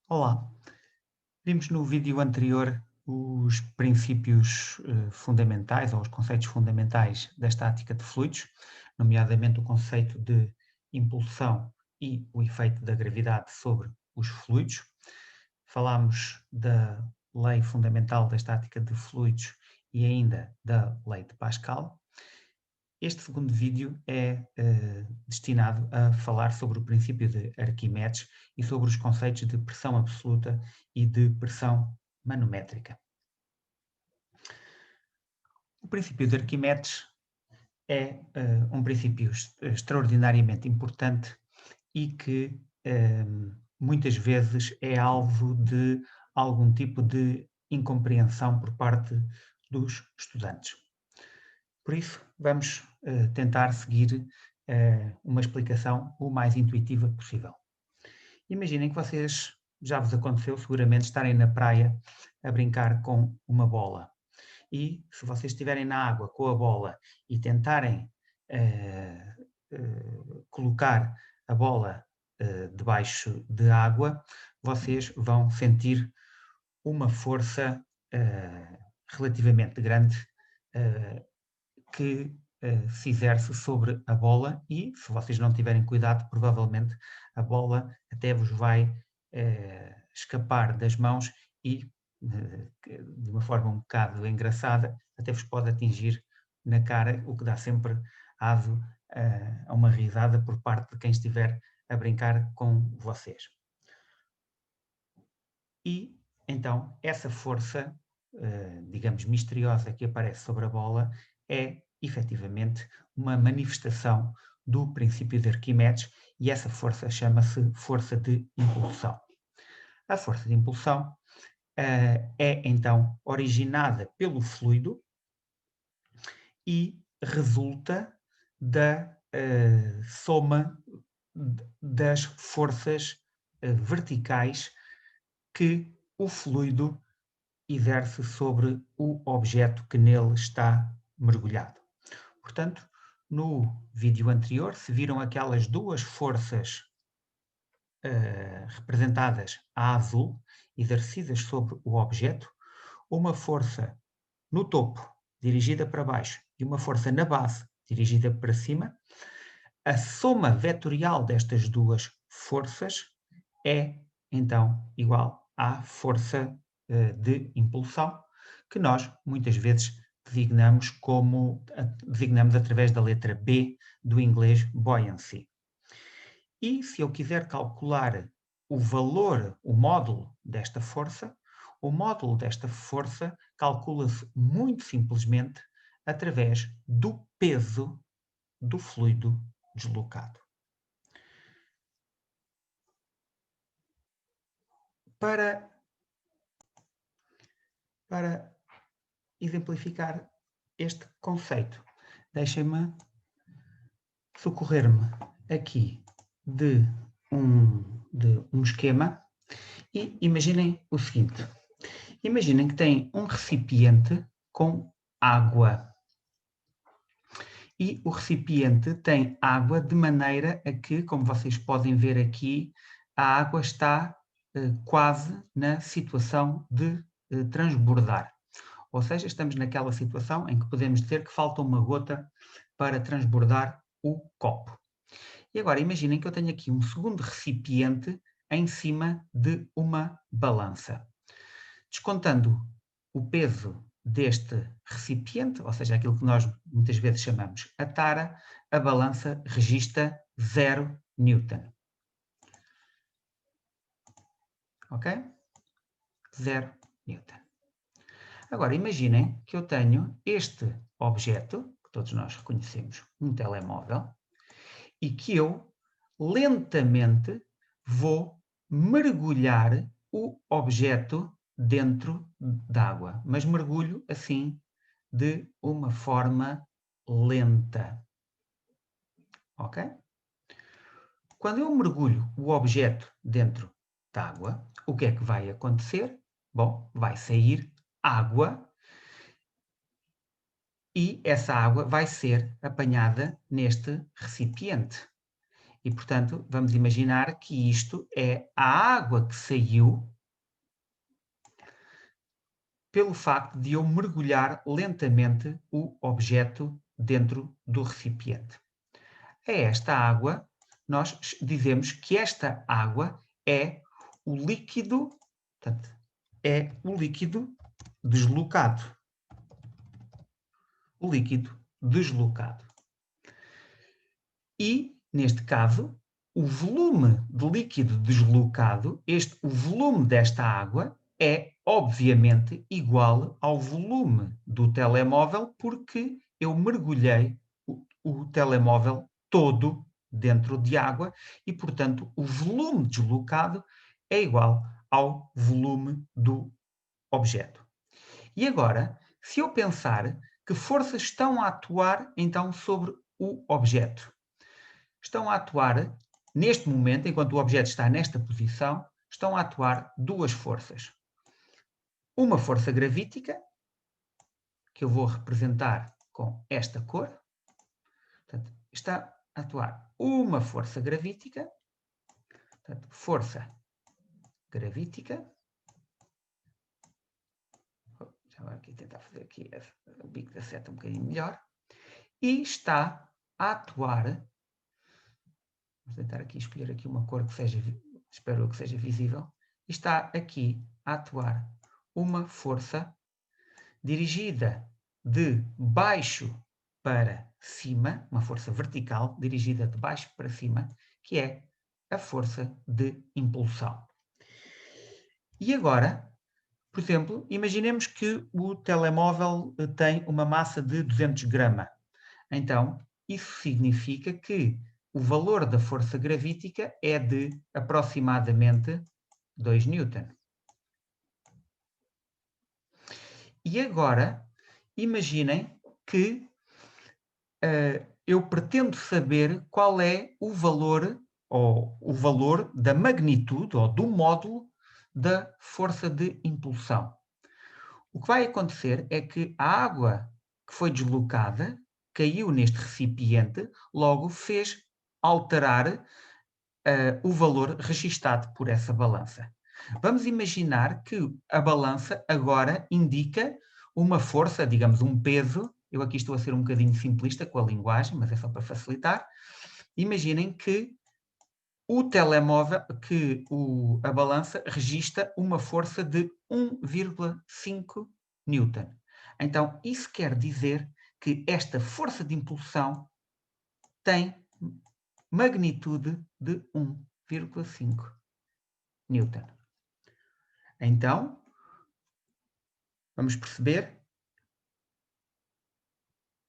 Olá, vimos no vídeo anterior os princípios fundamentais ou os conceitos fundamentais da estática de fluidos, nomeadamente o conceito de impulsão e o efeito da gravidade sobre os fluidos. Falámos da lei fundamental da estática de fluidos e ainda da lei de Pascal. Este segundo vídeo é destinado a falar sobre o princípio de Arquimedes e sobre os conceitos de pressão absoluta e de pressão manométrica. O princípio de Arquimedes é um princípio extraordinariamente importante e que muitas vezes é alvo de algum tipo de incompreensão por parte dos estudantes. Por isso, vamos tentar seguir uma explicação o mais intuitiva possível. Imaginem que vocês, já vos aconteceu seguramente, estarem na praia a brincar com uma bola. E se vocês estiverem na água com a bola e tentarem colocar a bola debaixo de água, vocês vão sentir uma força relativamente grande que se exerce sobre a bola e, se vocês não tiverem cuidado, provavelmente a bola até vos vai escapar das mãos e, de uma forma um bocado engraçada, até vos pode atingir na cara, o que dá sempre aso a uma risada por parte de quem estiver a brincar com vocês. E, então, essa força, digamos, misteriosa que aparece sobre a bola é, efetivamente, uma manifestação do princípio de Arquimedes e essa força chama-se força de impulsão. A força de impulsão é, então, originada pelo fluido e resulta da soma das forças verticais que o fluido exerce sobre o objeto que nele está mergulhado. Portanto, no vídeo anterior, se viram aquelas duas forças representadas a azul, exercidas sobre o objeto, uma força no topo, dirigida para baixo, e uma força na base, dirigida para cima, a soma vetorial destas duas forças é, então, igual à força de impulsão, que nós, muitas vezes, designamos através da letra B do inglês buoyancy. E se eu quiser calcular o valor, o módulo desta força, o módulo desta força calcula-se muito simplesmente através do peso do fluido deslocado. Para exemplificar este conceito, deixem-me socorrer-me aqui de um esquema e imaginem o seguinte. Imaginem que têm um recipiente com água. E o recipiente tem água de maneira a que, como vocês podem ver aqui, a água está quase na situação de transbordar. Ou seja, estamos naquela situação em que podemos dizer que falta uma gota para transbordar o copo. E agora imaginem que eu tenho aqui um segundo recipiente em cima de uma balança. Descontando o peso deste recipiente, ou seja, aquilo que nós muitas vezes chamamos a tara, a balança registra 0 Newton. Ok? 0 Newton. Agora, imaginem que eu tenho este objeto, que todos nós reconhecemos, um telemóvel, e que eu lentamente vou mergulhar o objeto dentro d'água, mas mergulho assim de uma forma lenta. Ok? Quando eu mergulho o objeto dentro d'água, o que é que vai acontecer? Bom, vai sair água e essa água vai ser apanhada neste recipiente. E, portanto, vamos imaginar que isto é a água que saiu pelo facto de eu mergulhar lentamente o objeto dentro do recipiente. A esta água, nós dizemos que esta água é o líquido, portanto, é o líquido deslocado. O líquido deslocado. E, neste caso, o volume de líquido deslocado, o volume desta água, é obviamente igual ao volume do telemóvel, porque eu mergulhei o telemóvel todo dentro de água e, portanto, o volume deslocado é igual ao volume do objeto. E agora, se eu pensar que forças estão a atuar então sobre o objeto, estão a atuar, neste momento, enquanto o objeto está nesta posição, estão a atuar duas forças. Uma força gravítica, que eu vou representar com esta cor. Portanto, está a atuar uma força gravítica. Portanto, força gravítica. Já agora aqui tentar fazer aqui o bico da seta um bocadinho melhor. E está a atuar. Vamos tentar aqui escolher aqui uma cor que seja, espero que seja visível. Está aqui a atuar uma força dirigida de baixo para cima, uma força vertical dirigida de baixo para cima, que é a força de impulsão. E agora, por exemplo, imaginemos que o telemóvel tem uma massa de 200 gramas. Então, isso significa que o valor da força gravítica é de aproximadamente 2 newton. E agora, imaginem que eu pretendo saber qual é o valor, ou o valor da magnitude, ou do módulo da força de impulsão. O que vai acontecer é que a água que foi deslocada caiu neste recipiente, logo fez alterar o valor registado por essa balança. Vamos imaginar que a balança agora indica uma força, digamos um peso. Eu aqui estou a ser um bocadinho simplista com a linguagem, mas é só para facilitar. Imaginem que o telemóvel, a balança registra uma força de 1,5 newton. Então, isso quer dizer que esta força de impulsão tem magnitude de 1,5 newton. Então, vamos perceber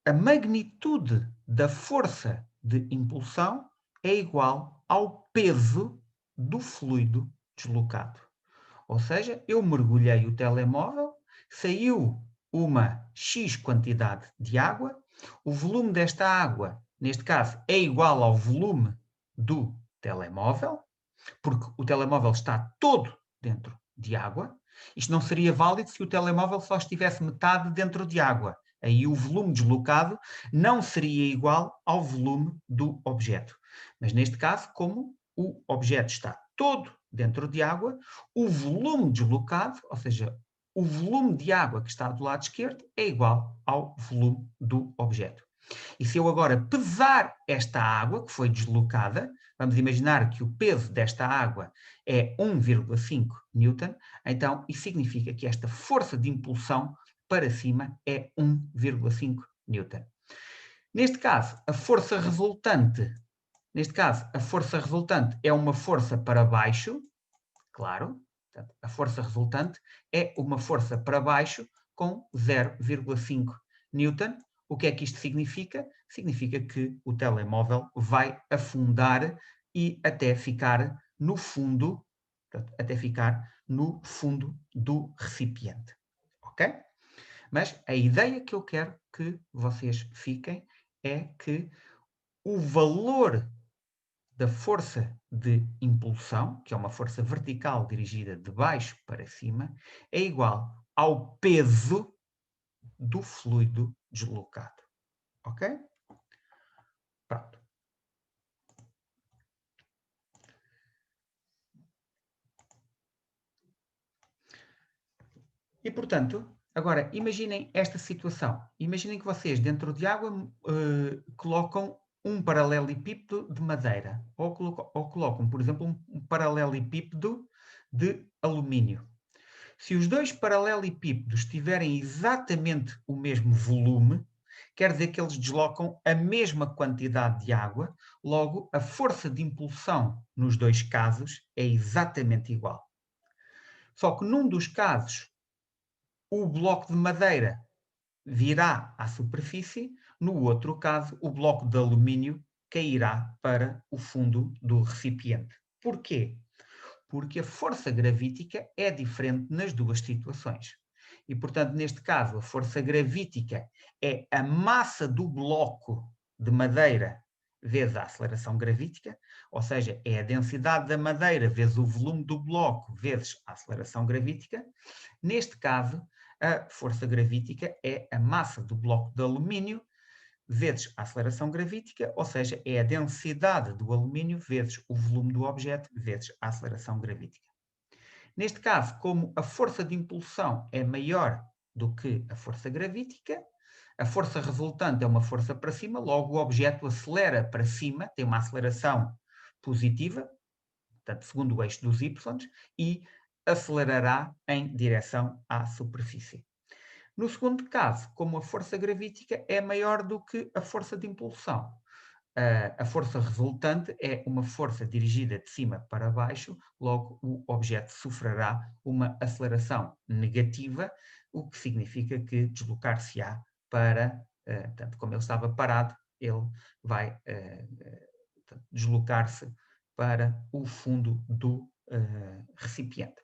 a magnitude da força de impulsão é igual ao peso do fluido deslocado. Ou seja, eu mergulhei o telemóvel, saiu uma X quantidade de água, o volume desta água, neste caso, é igual ao volume do telemóvel, porque o telemóvel está todo dentro de água. Isto não seria válido se o telemóvel só estivesse metade dentro de água. Aí o volume deslocado não seria igual ao volume do objeto. Mas neste caso, como o objeto está todo dentro de água, o volume deslocado, ou seja, o volume de água que está do lado esquerdo, é igual ao volume do objeto. E se eu agora pesar esta água que foi deslocada, vamos imaginar que o peso desta água é 1,5 newton, então isso significa que esta força de impulsão para cima é 1,5 newton. Neste caso, a força resultante é uma força para baixo, claro, portanto, a força resultante é uma força para baixo com 0,5 newton. O que é que isto significa? Significa que o telemóvel vai afundar e até ficar no fundo, portanto, até ficar no fundo do recipiente. Ok? Mas a ideia que eu quero que vocês fiquem é que o valor da força de impulsão, que é uma força vertical dirigida de baixo para cima, é igual ao peso do fluido deslocado. Ok? Pronto. E, portanto, agora imaginem esta situação. Imaginem que vocês, dentro de água, colocam um paralelepípedo de madeira ou colocam, por exemplo, um paralelepípedo de alumínio. Se os dois paralelepípedos tiverem exatamente o mesmo volume, quer dizer que eles deslocam a mesma quantidade de água, logo a força de impulsão nos dois casos é exatamente igual. Só que num dos casos o bloco de madeira virá à superfície, no outro caso, o bloco de alumínio cairá para o fundo do recipiente. Porquê? Porque a força gravítica é diferente nas duas situações. E, portanto, neste caso, a força gravítica é a massa do bloco de madeira vezes a aceleração gravítica, ou seja, é a densidade da madeira vezes o volume do bloco vezes a aceleração gravítica. Neste caso, a força gravítica é a massa do bloco de alumínio vezes a aceleração gravítica, ou seja, é a densidade do alumínio vezes o volume do objeto vezes a aceleração gravítica. Neste caso, como a força de impulsão é maior do que a força gravítica, a força resultante é uma força para cima, logo o objeto acelera para cima, tem uma aceleração positiva, portanto, segundo o eixo dos y, e acelerará em direção à superfície. No segundo caso, como a força gravítica é maior do que a força de impulsão, a força resultante é uma força dirigida de cima para baixo, logo o objeto sofrerá uma aceleração negativa, o que significa que deslocar-se-á para, tanto como ele estava parado, ele vai deslocar-se para o fundo do recipiente.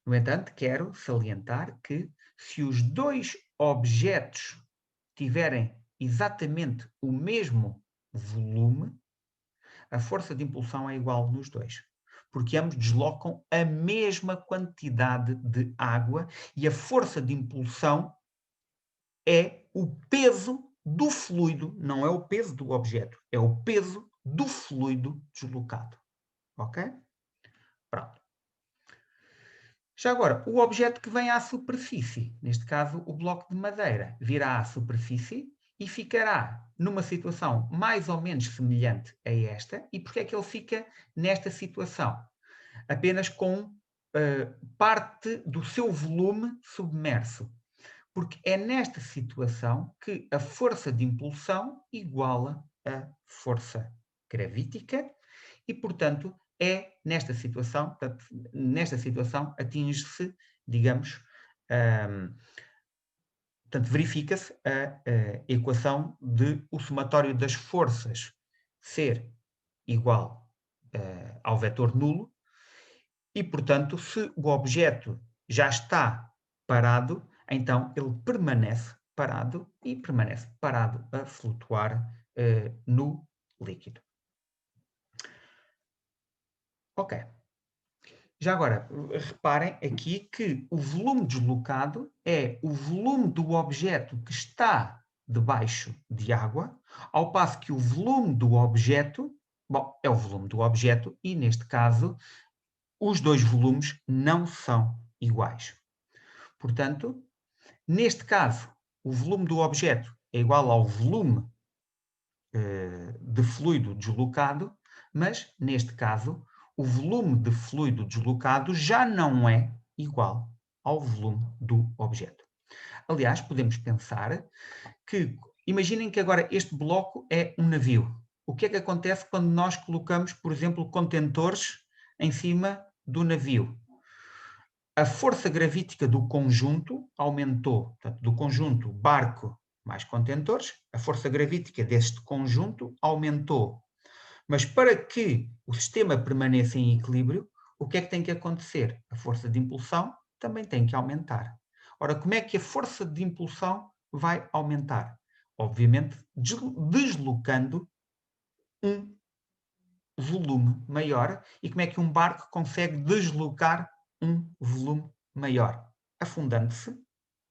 No entanto, quero salientar que se os dois objetos tiverem exatamente o mesmo volume, a força de impulsão é igual nos dois, porque ambos deslocam a mesma quantidade de água e a força de impulsão é o peso do fluido, não é o peso do objeto, é o peso do fluido deslocado. Ok? Pronto. Já agora, o objeto que vem à superfície, neste caso o bloco de madeira, virá à superfície e ficará numa situação mais ou menos semelhante a esta. E porquê é que ele fica nesta situação? Apenas com parte do seu volume submerso. Porque é nesta situação que a força de impulsão iguala a força gravítica e, portanto, é nesta situação atinge-se, digamos, portanto, verifica-se a equação de o somatório das forças ser igual ao vetor nulo e, portanto, se o objeto já está parado, então ele permanece parado e permanece parado a flutuar no líquido. Ok. Já agora, reparem aqui que o volume deslocado é o volume do objeto que está debaixo de água, ao passo que o volume do objeto, bom, é o volume do objeto e, neste caso, os dois volumes não são iguais. Portanto, neste caso, o volume do objeto é igual ao volume de fluido deslocado, mas, neste caso, o volume de fluido deslocado já não é igual ao volume do objeto. Aliás, podemos pensar que, imaginem que agora este bloco é um navio. O que é que acontece quando nós colocamos, por exemplo, contentores em cima do navio? A força gravítica do conjunto aumentou, portanto, do conjunto barco mais contentores, a força gravítica deste conjunto aumentou. Mas para que o sistema permaneça em equilíbrio, o que é que tem que acontecer? A força de impulsão também tem que aumentar. Ora, como é que a força de impulsão vai aumentar? Obviamente, deslocando um volume maior. E como é que um barco consegue deslocar um volume maior? Afundando-se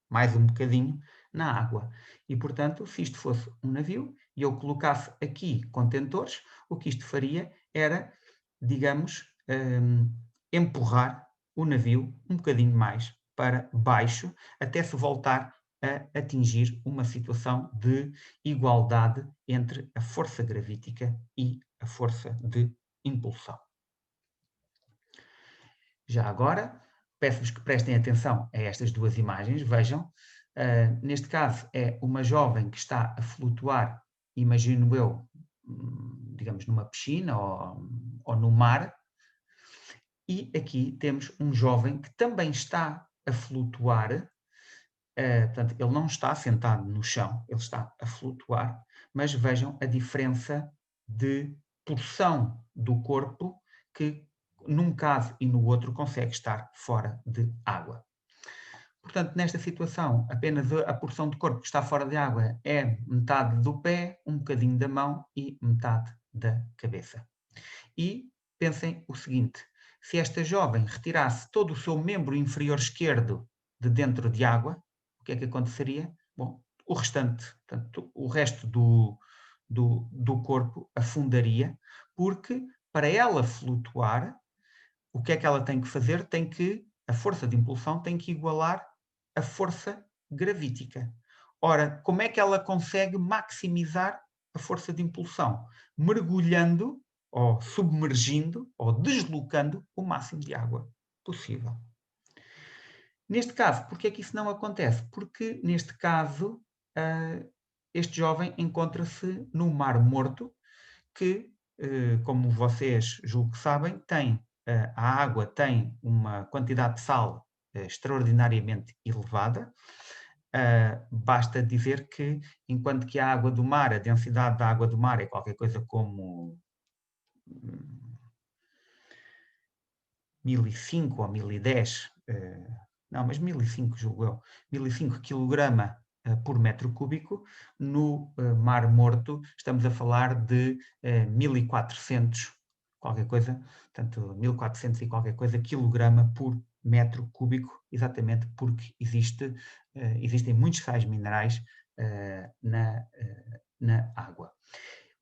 mais um bocadinho na água. E, portanto, se isto fosse um navio e eu colocasse aqui contentores, o que isto faria era, digamos, empurrar o navio um bocadinho mais para baixo, até se voltar a atingir uma situação de igualdade entre a força gravítica e a força de impulsão. Já agora, peço-vos que prestem atenção a estas duas imagens. Vejam, neste caso é uma jovem que está a flutuar, imagino eu, digamos, numa piscina ou no mar, e aqui temos um jovem que também está a flutuar, portanto, ele não está sentado no chão, ele está a flutuar, mas vejam a diferença de porção do corpo que, num caso e no outro, consegue estar fora de água. Portanto, nesta situação, apenas a porção de corpo que está fora de água é metade do pé, um bocadinho da mão e metade da cabeça. E pensem o seguinte: se esta jovem retirasse todo o seu membro inferior esquerdo de dentro de água, o que é que aconteceria? Bom, o restante, portanto, o resto do corpo afundaria, porque para ela flutuar, o que é que ela tem que fazer? A força de impulsão tem que igualar a força gravítica. Ora, como é que ela consegue maximizar a força de impulsão? Mergulhando, ou submergindo, ou deslocando o máximo de água possível. Neste caso, por que é que isso não acontece? Porque, neste caso, este jovem encontra-se no Mar Morto, que, como vocês julgo que sabem, a água tem uma quantidade de sal extraordinariamente elevada. Basta dizer que, enquanto que a água do mar, a densidade da água do mar é qualquer coisa como 1005 ou 1010, não, mas 1005 julgo eu, 1005 kg por metro cúbico, no Mar Morto estamos a falar de 1400 qualquer coisa, portanto 1400 e qualquer coisa quilograma por metro cúbico, exatamente porque existem muitos sais minerais na água.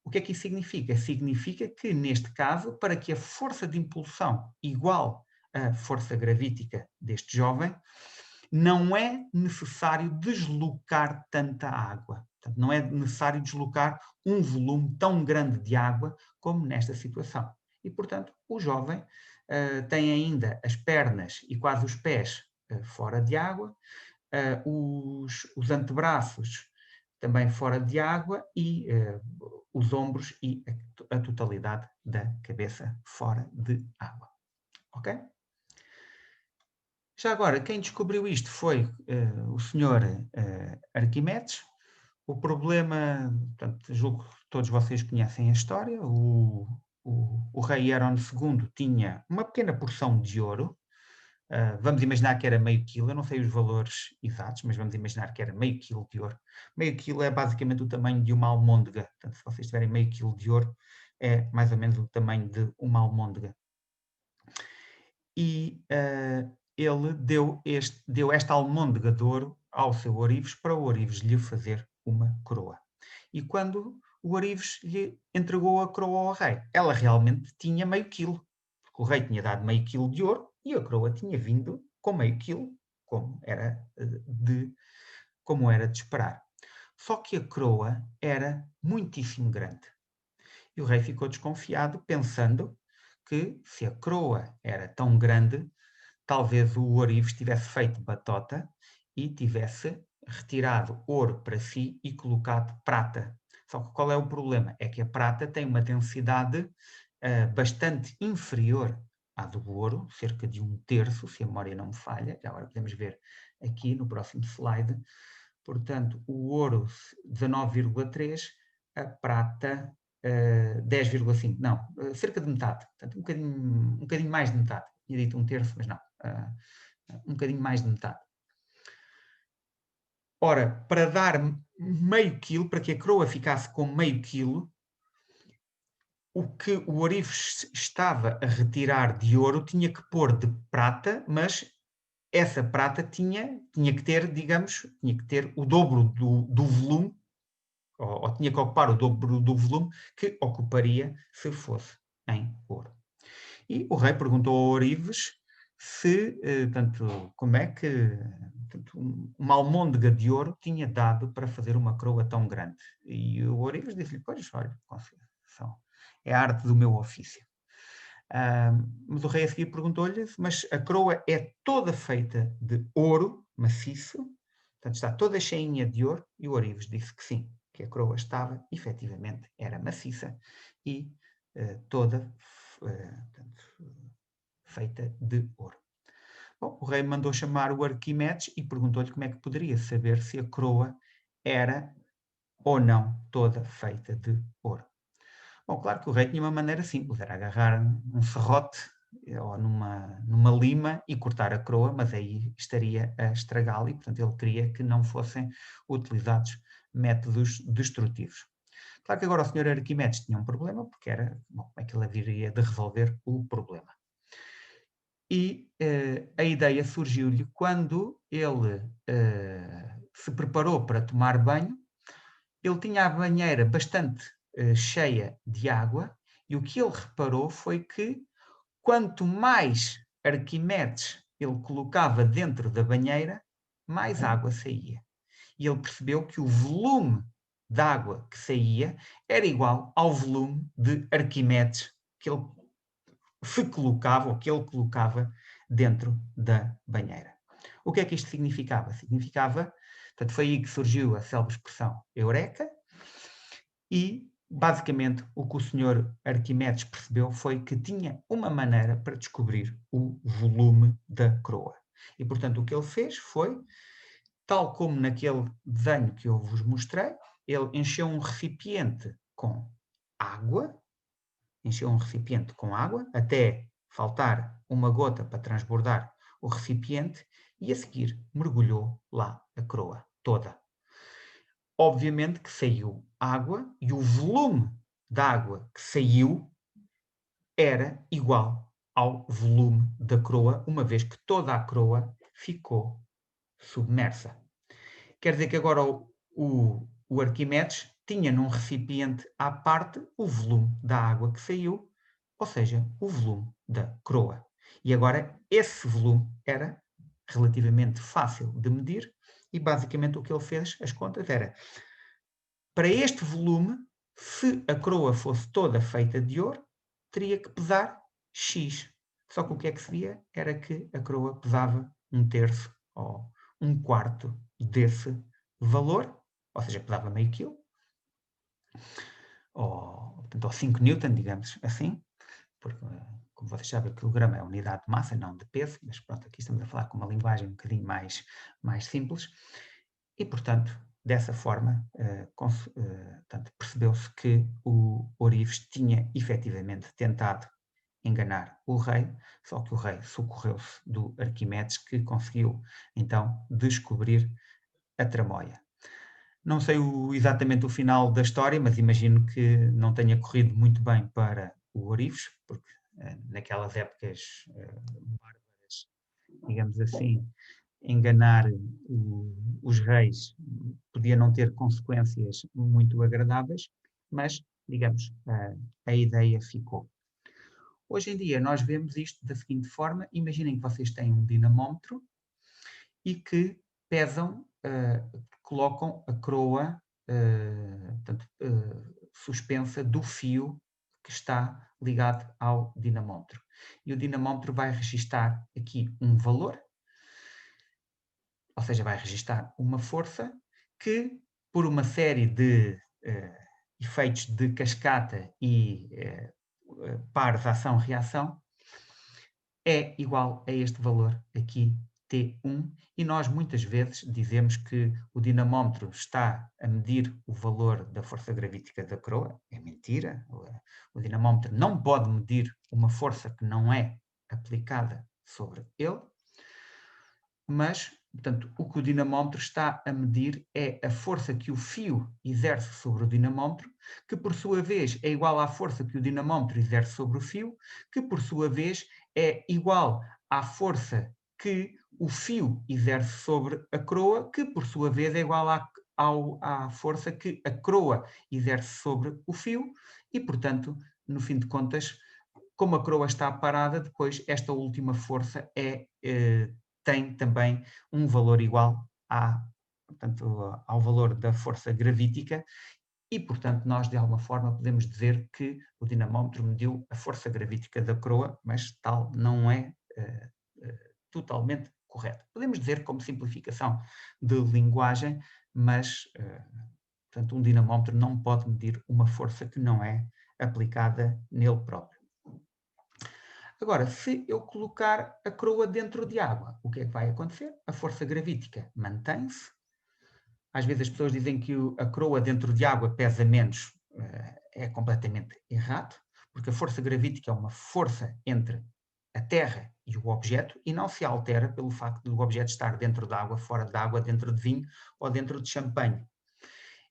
O que é que isso significa? Significa que, neste caso, para que a força de impulsão igual à força gravítica deste jovem, não é necessário deslocar tanta água. Portanto, não é necessário deslocar um volume tão grande de água como nesta situação. E, portanto, o jovem tem ainda as pernas e quase os pés fora de água, os antebraços também fora de água e os ombros e a totalidade da cabeça fora de água. Ok? Já agora, quem descobriu isto foi o senhor Arquimedes. O problema, portanto, julgo que todos vocês conhecem a história. O rei Heron II tinha uma pequena porção de ouro. Vamos imaginar que era meio quilo, eu não sei os valores exatos, mas vamos imaginar que era meio quilo de ouro. Meio quilo é basicamente o tamanho de uma almôndega. Portanto, se vocês tiverem meio quilo de ouro, é mais ou menos o tamanho de uma almôndega. E ele deu esta almôndega de ouro ao seu ourives para o ourives lhe fazer uma coroa. E quando o ourives lhe entregou a coroa ao rei, ela realmente tinha meio quilo, porque o rei tinha dado meio quilo de ouro e a coroa tinha vindo com meio quilo, como era de esperar. Só que a coroa era muitíssimo grande. E o rei ficou desconfiado, pensando que, se a coroa era tão grande, talvez o ourives tivesse feito batota e tivesse retirado ouro para si e colocado prata. Só que qual é o problema? É que a prata tem uma densidade bastante inferior à do ouro, cerca de 1/3, se a memória não me falha. Já agora podemos ver aqui no próximo slide. Portanto, o ouro 19,3, a prata 10,5. Não, cerca de metade. Portanto, um bocadinho mais de metade. Tinha dito 1/3, mas não. Um bocadinho mais de metade. Ora, para dar meio quilo, para que a coroa ficasse com meio quilo, o que o ourives estava a retirar de ouro tinha que pôr de prata, mas essa prata tinha que ter, digamos, tinha que ter o dobro do volume, ou tinha que ocupar o dobro do volume que ocuparia se fosse em ouro. E o rei perguntou ao ourives se, portanto, como é que portanto, uma almôndega de ouro tinha dado para fazer uma coroa tão grande. E o Ourives disse-lhe, pois, olha, Conceição, é a arte do meu ofício. Mas o rei a seguir perguntou-lhe, mas a coroa é toda feita de ouro maciço, portanto está toda cheinha de ouro, e o Ourives disse que sim, que a coroa estava, efetivamente, era maciça e toda portanto, feita de ouro. Bom, o rei mandou chamar o Arquimedes e perguntou-lhe como é que poderia saber se a coroa era ou não toda feita de ouro. Bom, claro que o rei tinha uma maneira simples, era agarrar um serrote ou numa lima e cortar a coroa, mas aí estaria a estragá-la e, portanto, ele queria que não fossem utilizados métodos destrutivos. Claro que agora o senhor Arquimedes tinha um problema, porque era, bom, como é que ele haveria de resolver o problema? E a ideia surgiu-lhe quando ele se preparou para tomar banho. Ele tinha a banheira bastante cheia de água e o que ele reparou foi que quanto mais Arquimedes ele colocava dentro da banheira, mais água saía. E ele percebeu que o volume de água que saía era igual ao volume de Arquimedes que ele se colocava, ou que ele colocava dentro da banheira. O que é que isto significava? Significava, portanto, foi aí que surgiu a célebre expressão Eureka, e basicamente o que o senhor Arquimedes percebeu foi que tinha uma maneira para descobrir o volume da coroa. E, portanto, o que ele fez foi, tal como naquele desenho que eu vos mostrei, ele encheu um recipiente com água, até faltar uma gota para transbordar o recipiente, e a seguir mergulhou lá a coroa toda. Obviamente que saiu água e o volume da água que saiu era igual ao volume da coroa, uma vez que toda a coroa ficou submersa. Quer dizer que agora o Arquimedes tinha num recipiente à parte o volume da água que saiu, ou seja, o volume da coroa. E agora esse volume era relativamente fácil de medir e basicamente o que ele fez, as contas, era para este volume, se a coroa fosse toda feita de ouro, teria que pesar X. Só que o que é que se via era que a coroa pesava 1/3 ou 1/4 desse valor, ou seja, pesava meio quilo, portanto, ou 5 newton, digamos assim, porque, como vocês sabem, o quilograma é a unidade de massa, não de peso, mas pronto, aqui estamos a falar com uma linguagem um bocadinho mais simples, e, portanto, dessa forma, percebeu-se que o Ourives tinha efetivamente tentado enganar o rei, só que o rei socorreu-se do Arquimedes, que conseguiu, então, descobrir a tramóia. Não sei exatamente o final da história, mas imagino que não tenha corrido muito bem para o Ourives, porque naquelas épocas bárbaras, digamos assim, enganar os reis podia não ter consequências muito agradáveis, mas, digamos, a ideia ficou. Hoje em dia nós vemos isto da seguinte forma: imaginem que vocês têm um dinamómetro e que pesam, colocam a coroa portanto, suspensa do fio que está ligado ao dinamómetro. E o dinamómetro vai registar aqui um valor, ou seja, vai registar uma força que, por uma série de efeitos de cascata e pares ação-reação, é igual a este valor aqui, T1, e nós muitas vezes dizemos que o dinamómetro está a medir o valor da força gravítica da coroa. É mentira. O dinamómetro não pode medir uma força que não é aplicada sobre ele, mas, portanto, o que o dinamómetro está a medir é a força que o fio exerce sobre o dinamómetro, que por sua vez é igual à força que o dinamómetro exerce sobre o fio, que por sua vez é igual à força que o fio exerce sobre a coroa, que por sua vez é igual à força que a coroa exerce sobre o fio, e, portanto, no fim de contas, como a coroa está parada, depois esta última força tem também um valor igual portanto, ao valor da força gravítica e, portanto, nós de alguma forma podemos dizer que o dinamómetro mediu a força gravítica da coroa, mas tal não é totalmente correto. Podemos dizer como simplificação de linguagem, mas portanto, um dinamómetro não pode medir uma força que não é aplicada nele próprio. Agora, se eu colocar a coroa dentro de água, o que é que vai acontecer? A força gravítica mantém-se. Às vezes as pessoas dizem que a coroa dentro de água pesa menos. É completamente errado, porque a força gravítica é uma força entre a Terra e o objeto e não se altera pelo facto do objeto estar dentro de água, fora de água, dentro de vinho ou dentro de champanhe.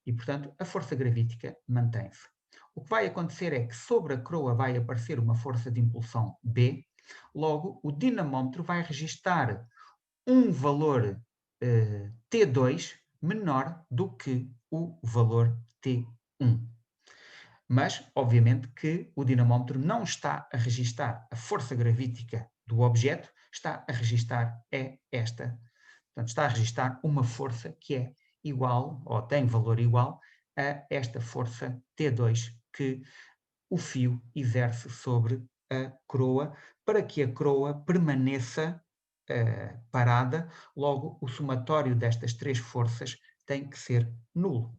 E, portanto, a força gravítica mantém-se. O que vai acontecer é que sobre a coroa vai aparecer uma força de impulsão B, logo o dinamómetro vai registar um valor T2 menor do que o valor T1. Mas, obviamente, que o dinamómetro não está a registar a força gravítica do objeto, está a registar esta. Portanto, está a registar uma força que é igual, ou tem valor igual, a esta força T2 que o fio exerce sobre a coroa, para que a coroa permaneça parada. Logo, o somatório destas três forças tem que ser nulo.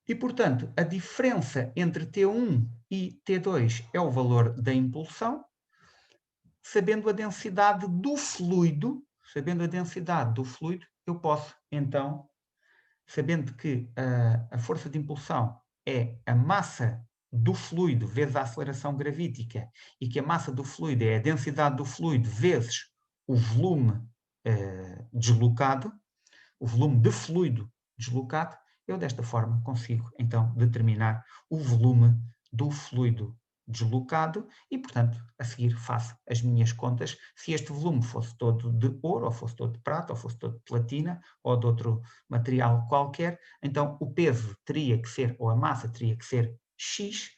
E, portanto, a diferença entre T1 e T2 é o valor da impulsão. Sabendo a densidade do fluido, eu posso, então, sabendo que a força de impulsão é a massa do fluido vezes a aceleração gravítica e que a massa do fluido é a densidade do fluido vezes o volume deslocado, o volume de fluido deslocado, eu desta forma consigo então determinar o volume do fluido deslocado e, portanto, a seguir faço as minhas contas. Se este volume fosse todo de ouro, ou fosse todo de prata, ou fosse todo de platina, ou de outro material qualquer, então o peso teria que ser, ou a massa teria que ser X,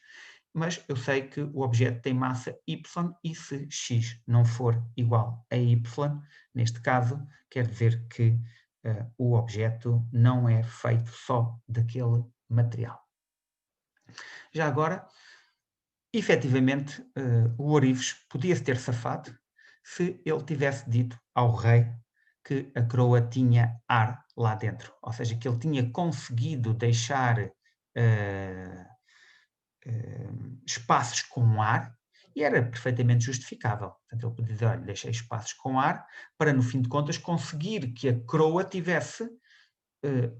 mas eu sei que o objeto tem massa Y e se X não for igual a Y, neste caso, quer dizer que o objeto não é feito só daquele material. Já agora, efetivamente, o Ourives podia-se ter safado se ele tivesse dito ao rei que a coroa tinha ar lá dentro, ou seja, que ele tinha conseguido deixar espaços com ar, e era perfeitamente justificável. Portanto, ele podia dizer, olha, deixei espaços com ar para, no fim de contas, conseguir que a coroa tivesse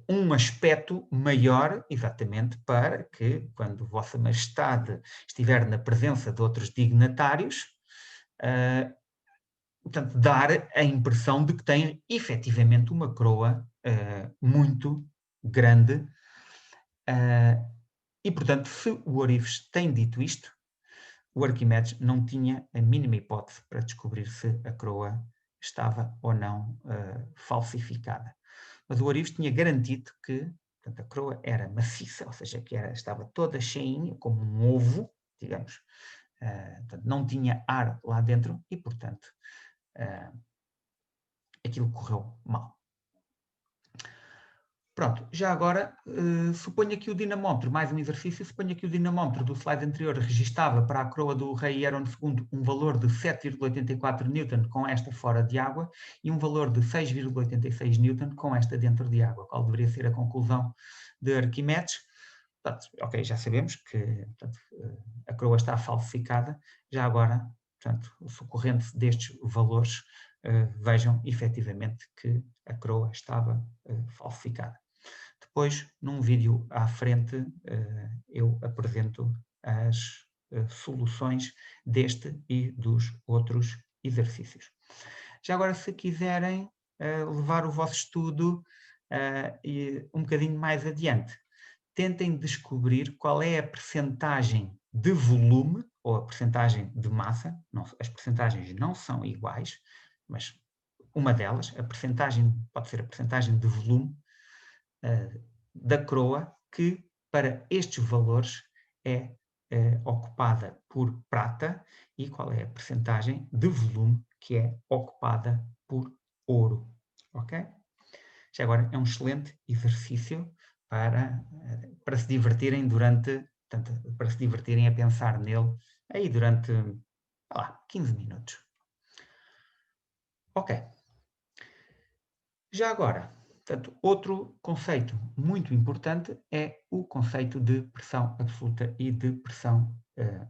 um aspecto maior, exatamente para que, quando Vossa Majestade estiver na presença de outros dignatários, portanto, dar a impressão de que tem efetivamente uma coroa muito grande. E, portanto, se o Ourives tem dito isto, o Arquimedes não tinha a mínima hipótese para descobrir se a coroa estava ou não falsificada. Mas o Ourives tinha garantido que, portanto, a coroa era maciça, ou seja, que estava toda cheinha, como um ovo, digamos. Portanto, não tinha ar lá dentro e, portanto, aquilo correu mal. Pronto, já agora, suponha que o dinamómetro, mais um exercício, suponha que o dinamómetro do slide anterior registava para a coroa do rei Heron II um valor de 7,84 Newton com esta fora de água e um valor de 6,86 Newton com esta dentro de água. Qual deveria ser a conclusão de Arquimedes? Portanto, ok, já sabemos que portanto, a coroa está falsificada, já agora, portanto, o socorrente destes valores, vejam efetivamente que a coroa estava falsificada. Depois, num vídeo à frente, eu apresento as soluções deste e dos outros exercícios. Já agora, se quiserem levar o vosso estudo um bocadinho mais adiante, tentem descobrir qual é a percentagem de volume ou a percentagem de massa. Não, as percentagens não são iguais, mas uma delas, a percentagem, pode ser a percentagem de volume da coroa, que para estes valores é ocupada por prata e qual é a percentagem de volume que é ocupada por ouro. Ok? Já agora é um excelente exercício para se divertirem para se divertirem a pensar nele aí durante, 15 minutos. Ok. Já agora, portanto, outro conceito muito importante é o conceito de pressão absoluta e de pressão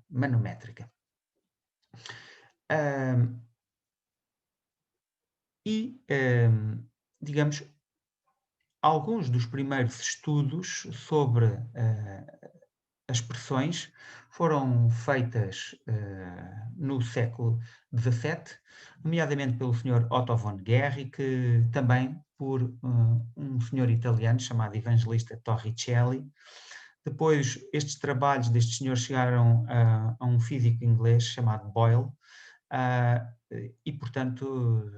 manométrica. Digamos, alguns dos primeiros estudos sobre as pressões foram feitas no século XVII, nomeadamente pelo Sr. Otto von Guericke, também por um senhor italiano chamado Evangelista Torricelli. Depois, estes trabalhos destes senhores chegaram a um físico inglês chamado Boyle, e, portanto,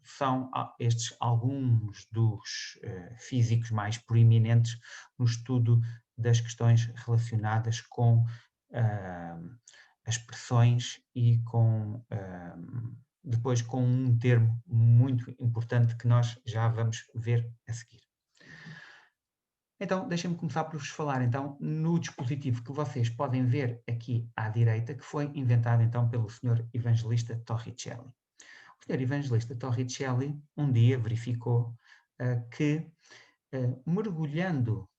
são estes alguns dos físicos mais proeminentes no estudo das questões relacionadas com as pressões e depois com um termo muito importante que nós já vamos ver a seguir. Então, deixem-me começar por vos falar então no dispositivo que vocês podem ver aqui à direita, que foi inventado então pelo Sr. Evangelista Torricelli. O Sr. Evangelista Torricelli um dia verificou que mergulhando,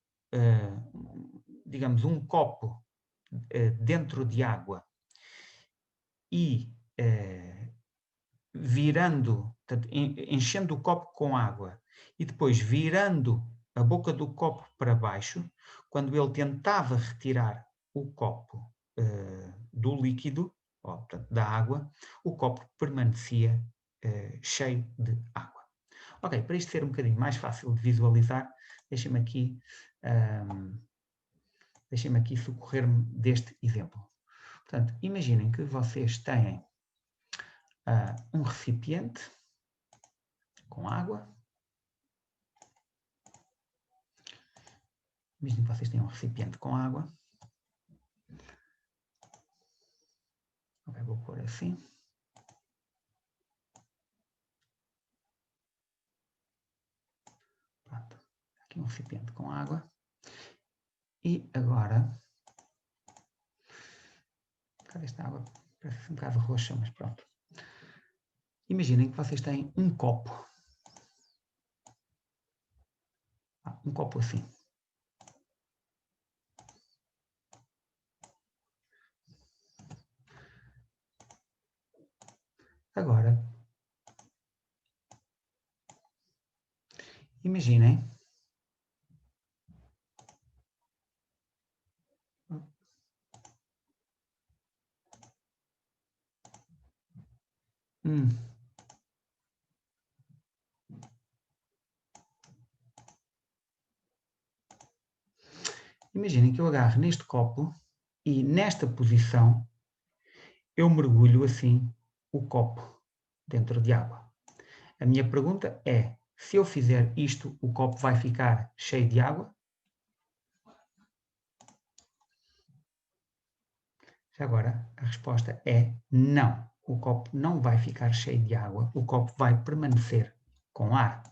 digamos, um copo dentro de água e virando, portanto, enchendo o copo com água e depois virando a boca do copo para baixo, quando ele tentava retirar o copo do líquido, portanto, da água, o copo permanecia cheio de água. Ok, para isto ser um bocadinho mais fácil de visualizar, deixem-me aqui socorrer-me deste exemplo. Portanto, imaginem que vocês têm um recipiente com água. Imaginem que vocês têm um recipiente com água. Ok, vou pôr assim. Pronto, aqui um recipiente com água. E agora, cadê esta água? Parece um bocado roxa, mas pronto. Imaginem que vocês têm um copo. Um copo assim. Agora, imaginem imaginem que eu agarro neste copo e nesta posição eu mergulho assim o copo dentro de água. A minha pergunta é, se eu fizer isto, o copo vai ficar cheio de água? Já agora, a resposta é não. O copo não vai ficar cheio de água, o copo vai permanecer com ar.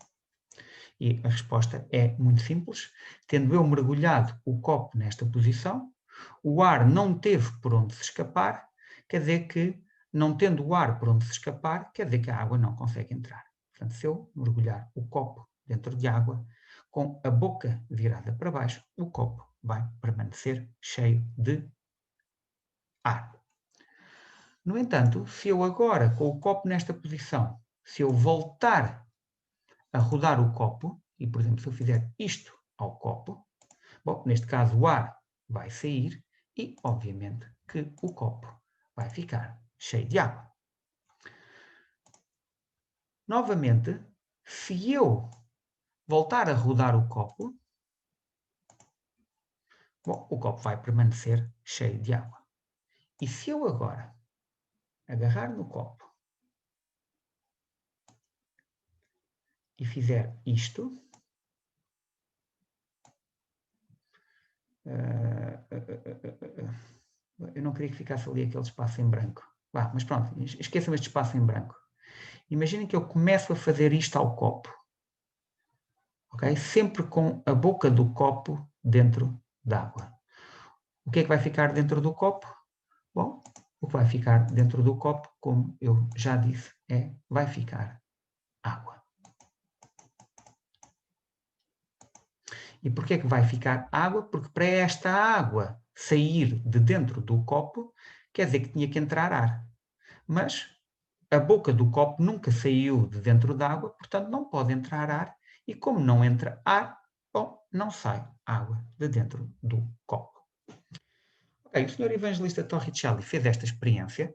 E a resposta é muito simples. Tendo eu mergulhado o copo nesta posição, o ar não teve por onde se escapar, quer dizer que, não tendo o ar por onde se escapar, quer dizer que a água não consegue entrar. Portanto, se eu mergulhar o copo dentro de água, com a boca virada para baixo, o copo vai permanecer cheio de ar. No entanto, se eu agora, com o copo nesta posição, se eu voltar a rodar o copo, e por exemplo, se eu fizer isto ao copo, bom, neste caso o ar vai sair e, obviamente, que o copo vai ficar cheio de água. Novamente, se eu voltar a rodar o copo, bom, o copo vai permanecer cheio de água. E se eu agora agarrar no copo e fizer isto, Eu não queria que ficasse ali aquele espaço em branco. Mas pronto, esqueçam este espaço em branco. Imaginem que eu começo a fazer isto ao copo. Okay? Sempre com a boca do copo dentro d'água. O que é que vai ficar dentro do copo? Bom, o que vai ficar dentro do copo, como eu já disse, vai ficar água. E porquê que vai ficar água? Porque para esta água sair de dentro do copo, quer dizer que tinha que entrar ar. Mas a boca do copo nunca saiu de dentro d'água, portanto não pode entrar ar. E como não entra ar, bom, não sai água de dentro do copo. O senhor evangelista Torricelli fez esta experiência.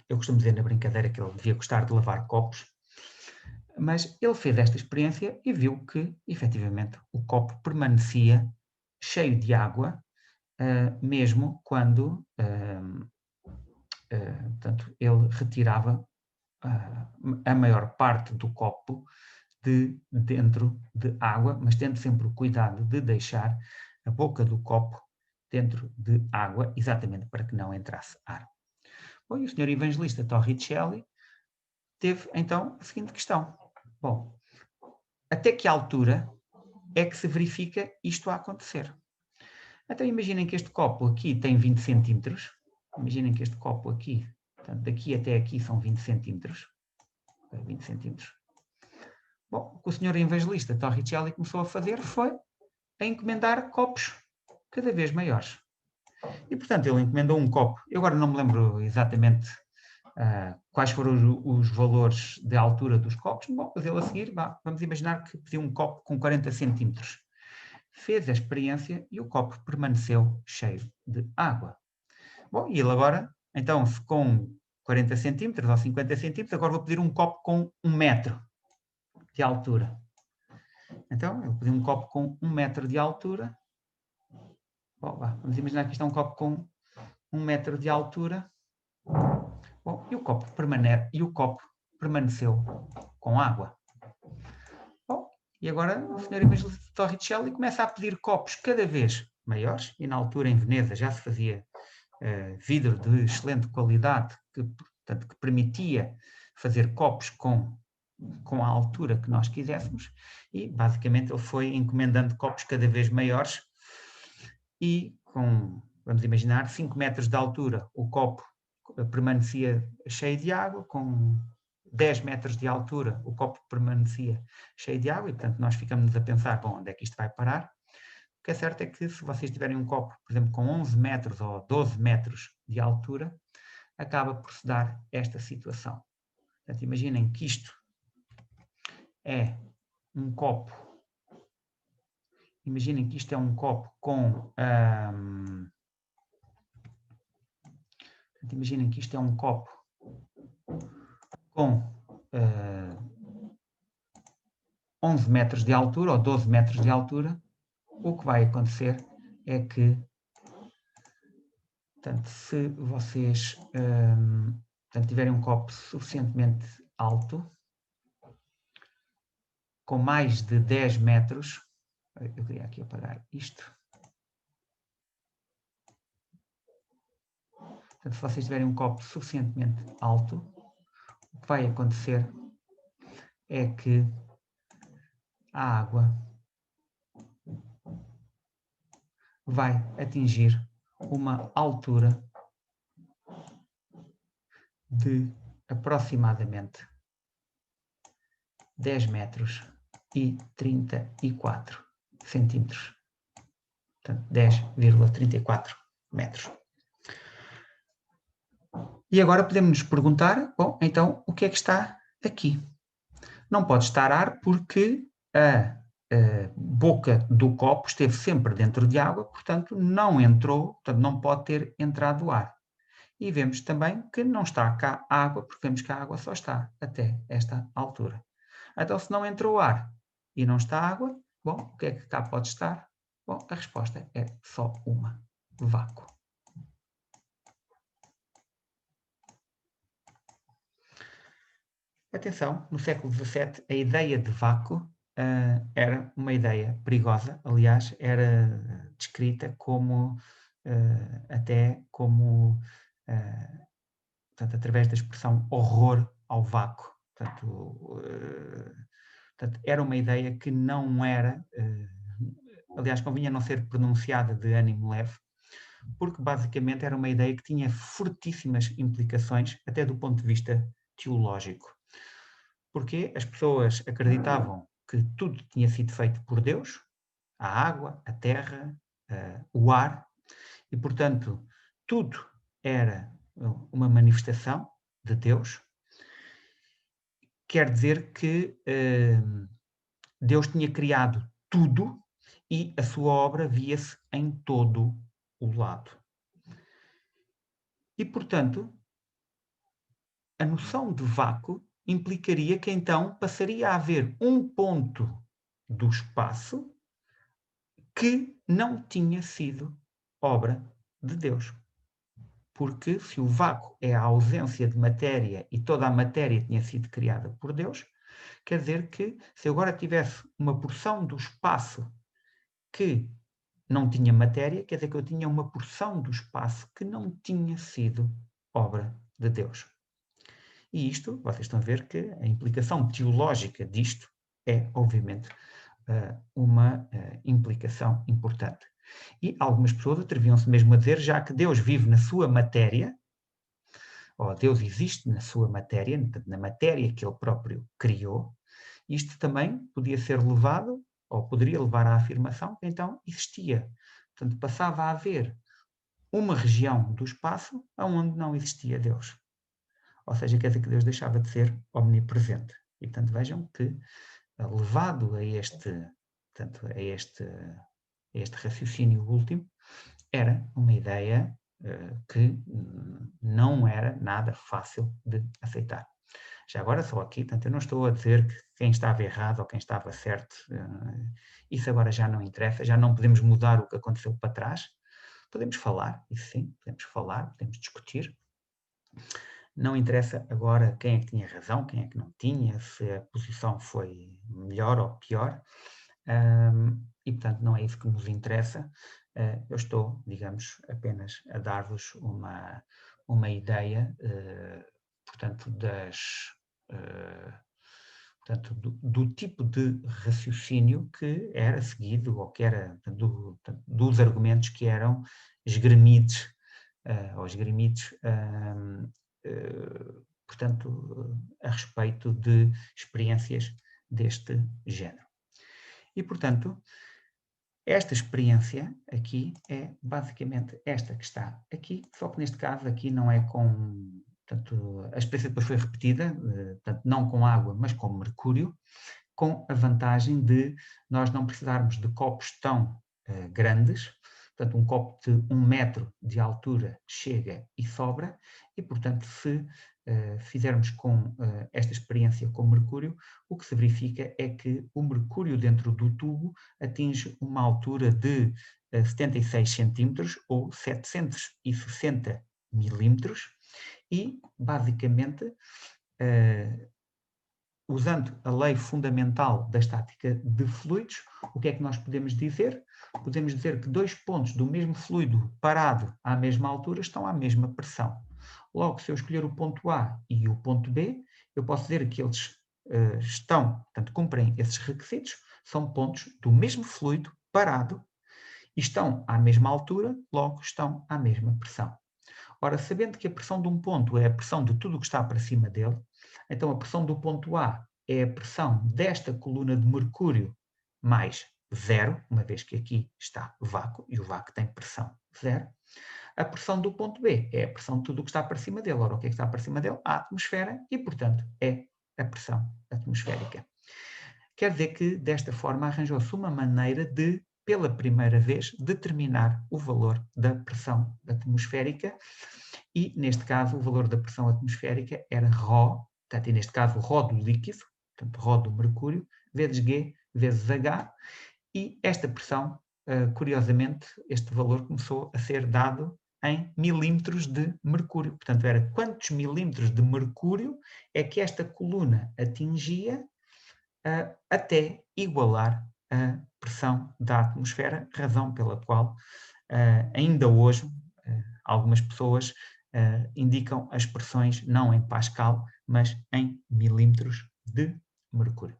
Eu costumo dizer na brincadeira que ele devia gostar de lavar copos. Mas ele fez esta experiência e viu que, efetivamente, o copo permanecia cheio de água, mesmo quando portanto, ele retirava a maior parte do copo de dentro de água, mas tendo sempre o cuidado de deixar a boca do copo dentro de água, exatamente para que não entrasse ar. Bom, e o senhor evangelista Torricelli teve, então, a seguinte questão. Bom, até que altura é que se verifica isto a acontecer? Então imaginem que este copo aqui tem 20 centímetros. Imaginem que este copo aqui, portanto, daqui até aqui são 20 centímetros. 20 centímetros. Bom, o que o senhor evangelista Torricelli começou a fazer foi a encomendar copos cada vez maiores. E, portanto, ele encomendou um copo. Eu agora não me lembro exatamente quais foram os valores de altura dos copos. Bom, mas ele a seguir, vamos imaginar que pediu um copo com 40 centímetros. Fez a experiência e o copo permaneceu cheio de água. Bom, e ele agora, então, se com 40 centímetros ou 50 centímetros, agora vou pedir um copo com 1 metro de altura. Então, ele pediu um copo com 1 metro de altura. Bom, vamos imaginar que isto é um copo com 1 metro de altura. Bom, e o copo permaneceu com água. Bom, e agora o Sr. Evangelista Torricelli começa a pedir copos cada vez maiores, e na altura em Veneza já se fazia vidro de excelente qualidade, portanto, que permitia fazer copos com a altura que nós quiséssemos, e basicamente ele foi encomendando copos cada vez maiores, e com, vamos imaginar, 5 metros de altura o copo permanecia cheio de água, com 10 metros de altura o copo permanecia cheio de água, e portanto nós ficamos a pensar, bom, onde é que isto vai parar? O que é certo é que se vocês tiverem um copo, por exemplo, com 11 metros ou 12 metros de altura, acaba por se dar esta situação. Portanto, imaginem que isto é um copo. Imaginem que isto é um copo com... imaginem que isto é um copo com 11 metros de altura ou 12 metros de altura. O que vai acontecer é que, portanto, se vocês tiverem um copo suficientemente alto, com mais de 10 metros, eu queria aqui apagar isto. Portanto, se vocês tiverem um copo suficientemente alto, o que vai acontecer é que a água vai atingir uma altura de aproximadamente 10 metros e 34 centímetros. Portanto, 10,34 metros. E agora podemos nos perguntar, bom, então o que é que está aqui? Não pode estar ar porque a boca do copo esteve sempre dentro de água, portanto não entrou, portanto não pode ter entrado ar. E vemos também que não está cá água, porque vemos que a água só está até esta altura. Então, se não entrou ar e não está água, bom, o que é que cá pode estar? Bom, a resposta é só uma: vácuo. Atenção, no século XVII, a ideia de vácuo era uma ideia perigosa. Aliás, era descrita como até como, portanto, através da expressão horror ao vácuo. Portanto, era uma ideia que não era, aliás, convinha não ser pronunciada de ânimo leve, porque basicamente era uma ideia que tinha fortíssimas implicações, até do ponto de vista teológico. Porque as pessoas acreditavam que tudo tinha sido feito por Deus, a água, a terra, o ar, e, portanto, tudo era uma manifestação de Deus. Quer dizer que Deus tinha criado tudo e a sua obra via-se em todo o lado. E, portanto, a noção de vácuo implicaria que então passaria a haver um ponto do espaço que não tinha sido obra de Deus. Porque se o vácuo é a ausência de matéria e toda a matéria tinha sido criada por Deus, quer dizer que se eu agora tivesse uma porção do espaço que não tinha matéria, quer dizer que eu tinha uma porção do espaço que não tinha sido obra de Deus. E isto, vocês estão a ver que a implicação teológica disto é, obviamente, uma implicação importante. E algumas pessoas atreviam-se mesmo a dizer, já que Deus vive na sua matéria, ou Deus existe na sua matéria, na matéria que Ele próprio criou, isto também podia ser levado, ou poderia levar à afirmação que então existia. Portanto, passava a haver uma região do espaço onde não existia Deus. Ou seja, quer dizer que Deus deixava de ser omnipresente. E, portanto, vejam que, levado a portanto, a este raciocínio último, era uma ideia que não era nada fácil de aceitar. Já agora, só aqui, portanto, eu não estou a dizer que quem estava errado ou quem estava certo, isso agora já não interessa, já não podemos mudar o que aconteceu para trás. Podemos falar, isso sim, podemos falar, podemos discutir. Não interessa agora quem é que tinha razão, quem é que não tinha, se a posição foi melhor ou pior. E, portanto, não é isso que nos interessa. Eu estou, digamos, apenas a dar-vos uma ideia, portanto, portanto, do tipo de raciocínio que era seguido, ou que era, dos argumentos que eram esgrimidos, ou esgrimidos, portanto, a respeito de experiências deste género. E, portanto, esta experiência aqui é basicamente esta que está aqui, só que neste caso aqui não é com... Portanto, a experiência depois foi repetida, portanto, não com água, mas com mercúrio, com a vantagem de nós não precisarmos de copos tão grandes. Portanto, um copo de 1 metro de altura chega e sobra, e, portanto, se fizermos com esta experiência com mercúrio, o que se verifica é que o mercúrio dentro do tubo atinge uma altura de 76 centímetros ou 760 milímetros e, basicamente, usando a lei fundamental da estática de fluidos, o que é que nós podemos dizer? Podemos dizer que dois pontos do mesmo fluido parado à mesma altura estão à mesma pressão. Logo, se eu escolher o ponto A e o ponto B, eu posso dizer que eles portanto, cumprem esses requisitos, são pontos do mesmo fluido parado e estão à mesma altura, logo estão à mesma pressão. Ora, sabendo que a pressão de um ponto é a pressão de tudo o que está para cima dele, então a pressão do ponto A é a pressão desta coluna de mercúrio mais zero, uma vez que aqui está vácuo, e o vácuo tem pressão zero. A pressão do ponto B é a pressão de tudo o que está para cima dele. Ora, o que é que está para cima dele? A atmosfera, e, portanto, é a pressão atmosférica. Quer dizer que, desta forma, arranjou-se uma maneira de, pela primeira vez, determinar o valor da pressão atmosférica, e, neste caso, o valor da pressão atmosférica era ρ, portanto, e neste caso, ρ do líquido, portanto, ρ do mercúrio, vezes G, vezes H, e esta pressão, curiosamente, este valor começou a ser dado em milímetros de mercúrio. Portanto, era quantos milímetros de mercúrio é que esta coluna atingia até igualar a pressão da atmosfera, razão pela qual ainda hoje, algumas pessoas indicam as pressões não em Pascal, mas em milímetros de mercúrio.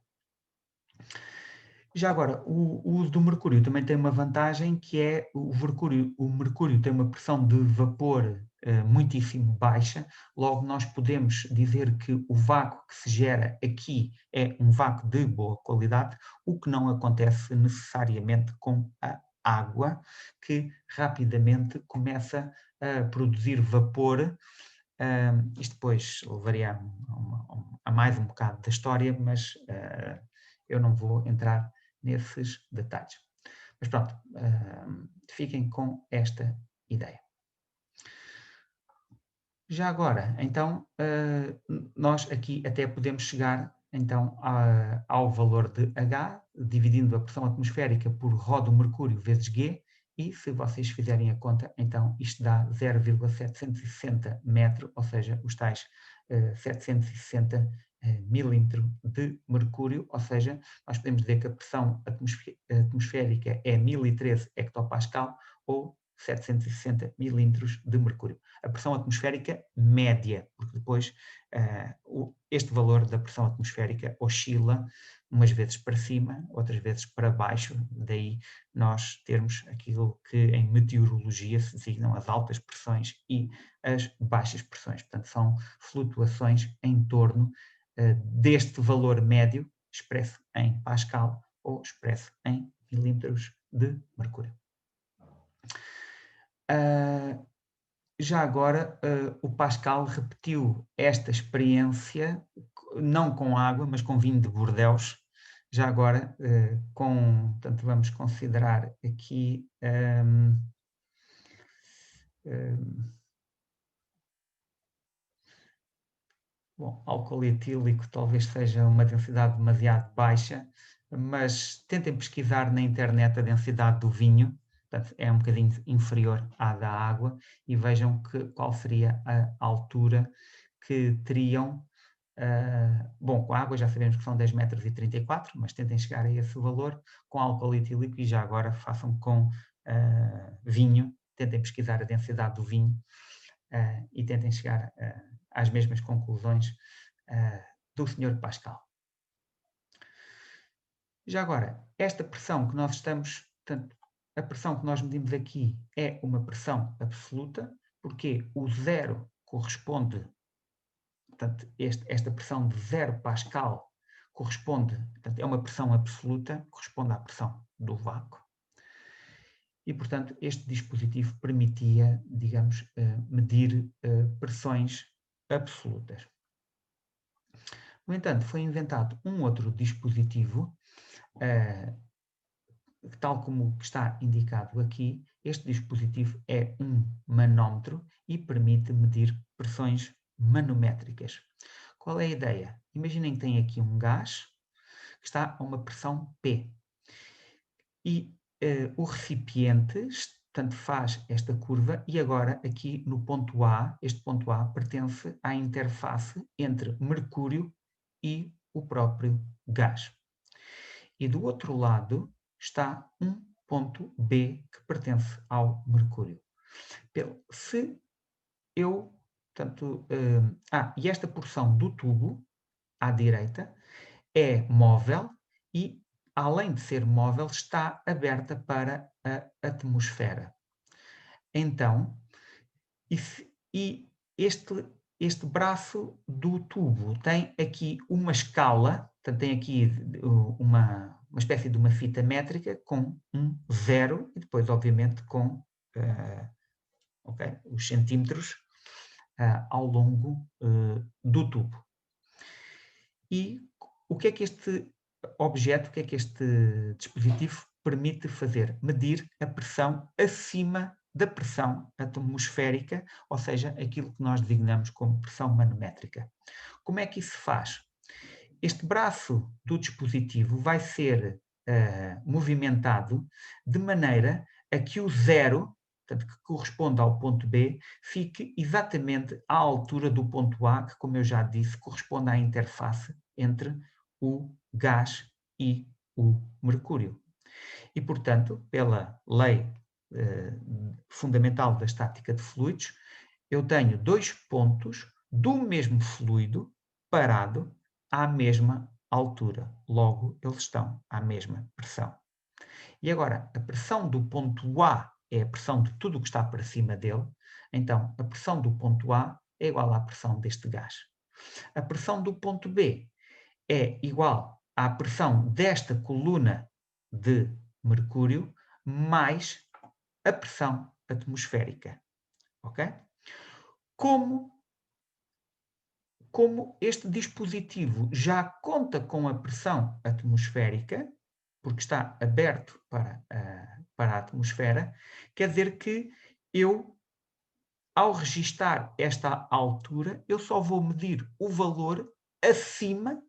Já agora, o uso do mercúrio também tem uma vantagem, que é o mercúrio tem uma pressão de vapor muitíssimo baixa, logo nós podemos dizer que o vácuo que se gera aqui é um vácuo de boa qualidade, o que não acontece necessariamente com a água, que rapidamente começa a produzir vapor. Isto depois levaria a mais um bocado da história, mas eu não vou entrar nesses detalhes. Mas pronto, fiquem com esta ideia. Já agora, então, nós aqui até podemos chegar então ao valor de H, dividindo a pressão atmosférica por ρ do mercúrio vezes G, e se vocês fizerem a conta, então isto dá 0,760 metro, ou seja, os tais 760 milímetro de mercúrio, ou seja, nós podemos dizer que a pressão atmosférica é 1013 hectopascal ou 760 milímetros de mercúrio. A pressão atmosférica média, porque depois este valor da pressão atmosférica oscila umas vezes para cima, outras vezes para baixo, daí nós termos aquilo que em meteorologia se designam as altas pressões e as baixas pressões. Portanto, são flutuações em torno deste valor médio, expresso em Pascal ou expresso em milímetros de mercúrio. Já agora, o Pascal repetiu esta experiência, não com água, mas com vinho de Bordeaux. Já agora, portanto, vamos considerar aqui bom, álcool etílico talvez seja uma densidade demasiado baixa, mas tentem pesquisar na internet a densidade do vinho, portanto, é um bocadinho inferior à da água, e vejam qual seria a altura que teriam. Bom, com a água já sabemos que são 10,34 metros, mas tentem chegar a esse valor com álcool etílico, e já agora façam com vinho, tentem pesquisar a densidade do vinho e tentem chegar às mesmas conclusões do Sr. Pascal. Já agora, esta pressão que nós estamos, portanto, a pressão que nós medimos aqui é uma pressão absoluta, porque o zero corresponde, portanto, esta pressão de 0 Pascal corresponde, portanto, é uma pressão absoluta, corresponde à pressão do vácuo. E, portanto, este dispositivo permitia, digamos, medir pressões absolutas. No entanto, foi inventado um outro dispositivo, tal como está indicado aqui. Este dispositivo é um manómetro e permite medir pressões manométricas. Qual é a ideia? Imaginem que tem aqui um gás que está a uma pressão P. E o recipiente, portanto, faz esta curva, e agora aqui no ponto A, este ponto A pertence à interface entre mercúrio e o próprio gás. E do outro lado está um ponto B que pertence ao mercúrio. Se eu, portanto, e esta porção do tubo à direita é móvel e, além de ser móvel, está aberta para a atmosfera. Então, este braço do tubo tem aqui uma escala, portanto, tem aqui uma espécie de uma fita métrica com um zero e depois, obviamente, com os centímetros ao longo do tubo. E o que é que este objeto, o que é que este dispositivo permite fazer? Medir a pressão acima da pressão atmosférica, ou seja, aquilo que nós designamos como pressão manométrica. Como é que isso se faz? Este braço do dispositivo vai ser movimentado de maneira a que o zero, portanto, que corresponde ao ponto B, fique exatamente à altura do ponto A, que, como eu já disse, corresponde à interface entre o gás e o mercúrio. E, portanto, pela lei fundamental da estática de fluidos, eu tenho dois pontos do mesmo fluido parado à mesma altura. Logo, eles estão à mesma pressão. E agora, a pressão do ponto A é a pressão de tudo o que está para cima dele. Então, a pressão do ponto A é igual à pressão deste gás. A pressão do ponto B é igual à pressão desta coluna de mercúrio mais a pressão atmosférica. Ok? Como este dispositivo já conta com a pressão atmosférica, porque está aberto para a atmosfera, quer dizer que eu, ao registar esta altura, eu só vou medir o valor acima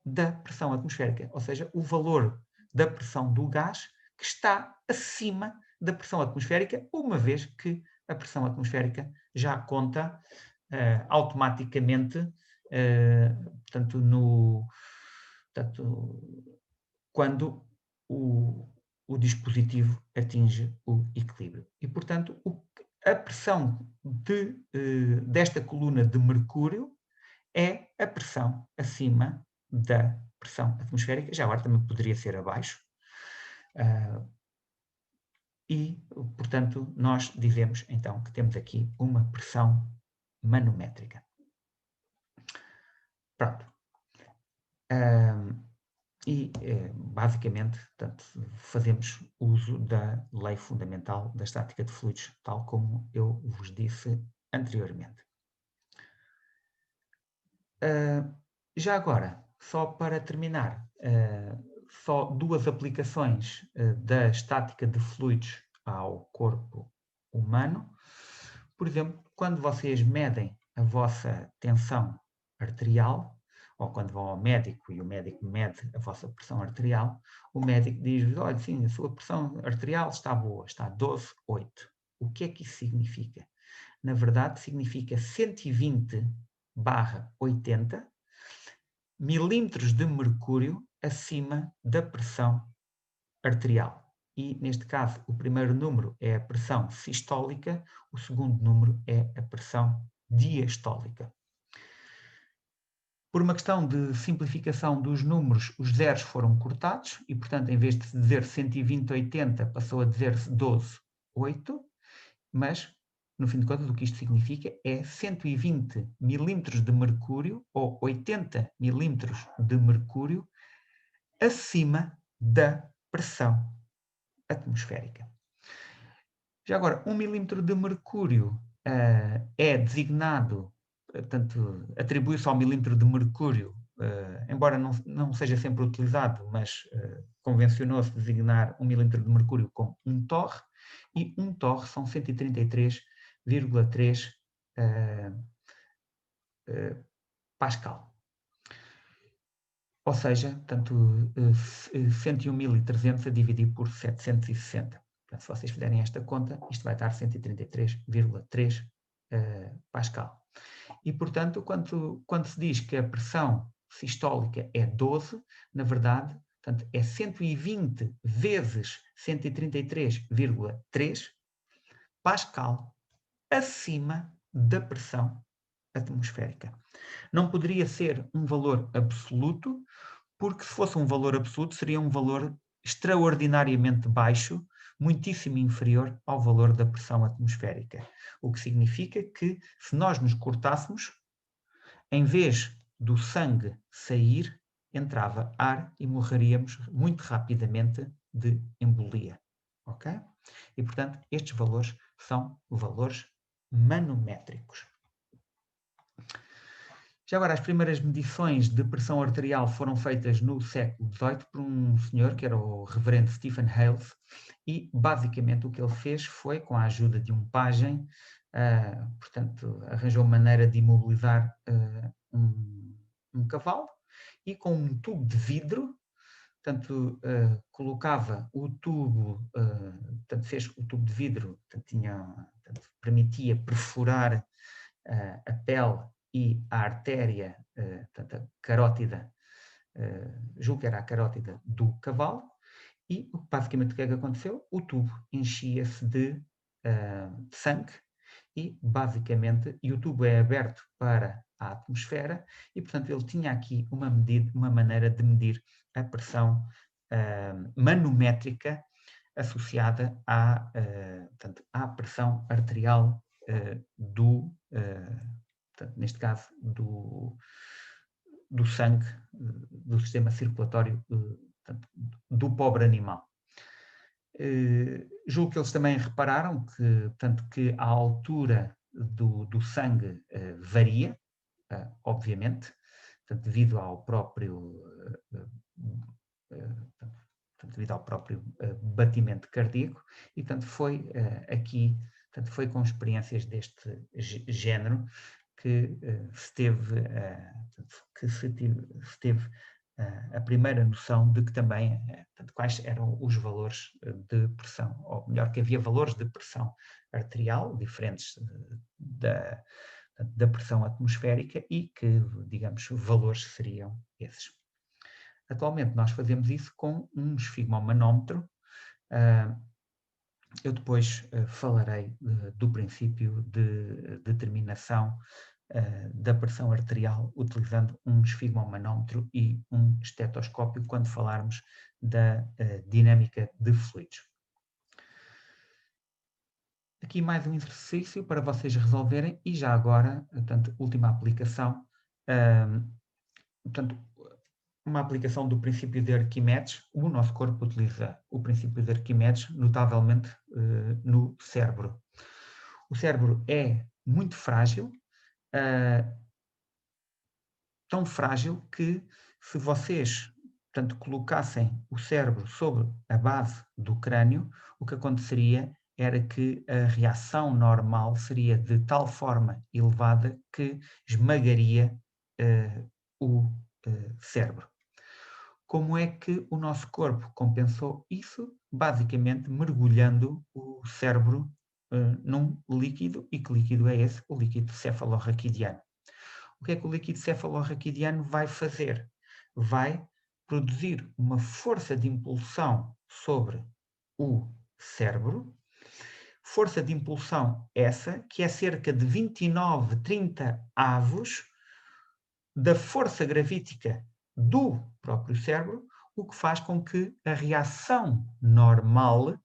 da pressão atmosférica, ou seja, o valor da pressão do gás que está acima da pressão atmosférica, uma vez que a pressão atmosférica já conta automaticamente, quando o dispositivo atinge o equilíbrio. E, portanto, a pressão desta coluna de mercúrio é a pressão acima da pressão atmosférica, já agora também poderia ser abaixo, e, portanto, nós dizemos então que temos aqui uma pressão manométrica. Pronto. Basicamente, portanto, fazemos uso da lei fundamental da estática de fluidos, tal como eu vos disse anteriormente. Já agora, só para terminar, só duas aplicações da estática de fluidos ao corpo humano. Por exemplo, quando vocês medem a vossa tensão arterial, ou quando vão ao médico e o médico mede a vossa pressão arterial, o médico diz-vos, olha, sim, a sua pressão arterial está boa, está 12,8. O que é que isso significa? Na verdade, significa 120/80 milímetros de mercúrio acima da pressão arterial. E, neste caso, o primeiro número é a pressão sistólica, o segundo número é a pressão diastólica. Por uma questão de simplificação dos números, os zeros foram cortados e, portanto, em vez de dizer 120/80, passou a dizer-se 12,8, mas, no fim de contas, o que isto significa é 120 milímetros de mercúrio, ou 80 milímetros de mercúrio, acima da pressão atmosférica. Já agora, 1 milímetro de mercúrio é designado, portanto, atribui-se ao milímetro de mercúrio, embora não seja sempre utilizado, mas convencionou-se designar 1 milímetro de mercúrio como um torre, e um torre são 133,3 Pascal. Ou seja, portanto, 101.300 a dividir por 760. Portanto, se vocês fizerem esta conta, isto vai dar 133,3 Pascal. E, portanto, quando se diz que a pressão sistólica é 12, na verdade, portanto, é 120 vezes 133,3 Pascal acima da pressão atmosférica. Não poderia ser um valor absoluto, porque se fosse um valor absoluto seria um valor extraordinariamente baixo, muitíssimo inferior ao valor da pressão atmosférica. O que significa que, se nós nos cortássemos, em vez do sangue sair, entrava ar e morreríamos muito rapidamente de embolia. Ok? E, portanto, estes valores são valores manométricos. Já agora, as primeiras medições de pressão arterial foram feitas no século XVIII por um senhor que era o reverendo Stephen Hales, e basicamente o que ele fez foi, com a ajuda de um pajem, portanto, arranjou maneira de imobilizar um cavalo, e com um tubo de vidro, portanto, colocava o tubo, portanto, fez o tubo de vidro, portanto, permitia perfurar a pele e a artéria, portanto, a carótida, julgo que era a carótida do cavalo, E basicamente o que é que aconteceu? O tubo enchia-se de sangue e basicamente o tubo é aberto para a atmosfera e, portanto, ele tinha aqui uma maneira de medir a pressão manométrica associada portanto, à pressão arterial portanto, neste caso, do sangue, do sistema circulatório, portanto, do pobre animal. Julgo que eles também repararam portanto, que a altura do sangue varia, obviamente, portanto, devido ao próprio, devido ao próprio batimento cardíaco, e portanto foi aqui, portanto, foi com experiências deste género que se teve a primeira noção de que também, portanto, quais eram os valores de pressão, ou melhor, que havia valores de pressão arterial diferentes da pressão atmosférica e que, digamos, valores seriam esses. Atualmente nós fazemos isso com um esfigmomanómetro. Eu depois falarei do princípio de determinação da pressão arterial utilizando um esfigmomanómetro e um estetoscópio quando falarmos da dinâmica de fluidos. Aqui mais um exercício para vocês resolverem e já agora, portanto, última aplicação, portanto, uma aplicação do princípio de Arquimedes. O nosso corpo utiliza o princípio de Arquimedes, notavelmente no cérebro. O cérebro é muito frágil, tão frágil que se vocês, portanto, colocassem o cérebro sobre a base do crânio, o que aconteceria era que a reação normal seria de tal forma elevada que esmagaria o cérebro. Como é que o nosso corpo compensou isso? Basicamente mergulhando o cérebro num líquido. E que líquido é esse? O líquido cefalorraquidiano. O que é que o líquido cefalorraquidiano vai fazer? Vai produzir uma força de impulsão sobre o cérebro, força de impulsão essa que é cerca de 29, 30 avos da força gravítica do próprio cérebro, o que faz com que a reação normal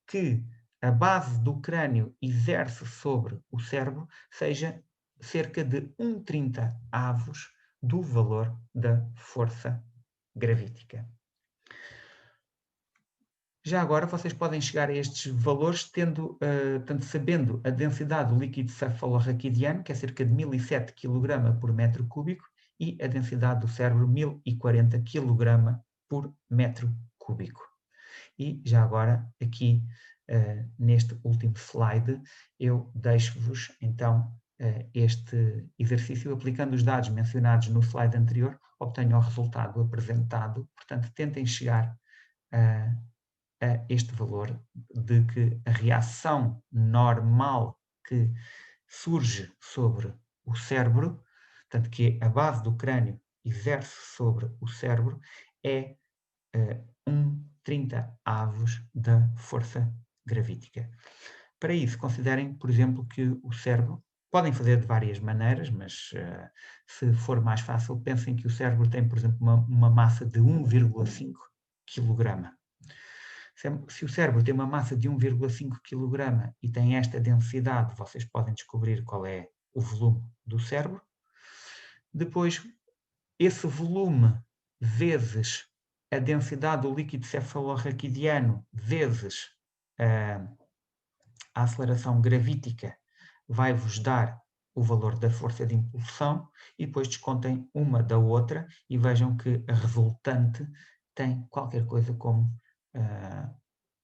que a base do crânio exerce sobre o cérebro seja cerca de 1/30 avos do valor da força gravítica. Já agora vocês podem chegar a estes valores tanto sabendo a densidade do líquido cefalorraquidiano, que é cerca de 1007 kg por metro cúbico, e a densidade do cérebro 1040 kg por metro cúbico. E já agora, aqui, neste último slide, eu deixo-vos então este exercício. Aplicando os dados mencionados no slide anterior, obtenham o resultado apresentado. Portanto, tentem chegar a este valor de que a reação normal que surge sobre o cérebro, portanto, que a base do crânio exerce sobre o cérebro, é 1/30 avos da força gravítica. Para isso, considerem, por exemplo, que o cérebro, podem fazer de várias maneiras, mas se for mais fácil, pensem que o cérebro tem, por exemplo, uma massa de 1,5 kg. Se o cérebro tem uma massa de 1,5 kg e tem esta densidade, vocês podem descobrir qual é o volume do cérebro. Depois, esse volume vezes a densidade do líquido cefalorraquidiano vezes a aceleração gravítica vai-vos dar o valor da força de impulsão e depois descontem uma da outra e vejam que a resultante tem qualquer coisa como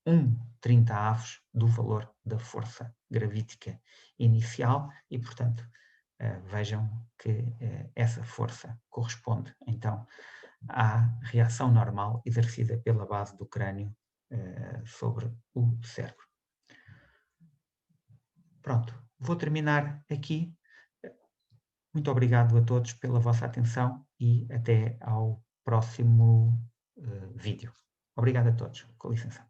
1/30 avos do valor da força gravítica inicial e, portanto, vejam que essa força corresponde, então, à reação normal exercida pela base do crânio sobre o cérebro. Pronto, vou terminar aqui. Muito obrigado a todos pela vossa atenção e até ao próximo vídeo. Obrigado a todos. Com licença.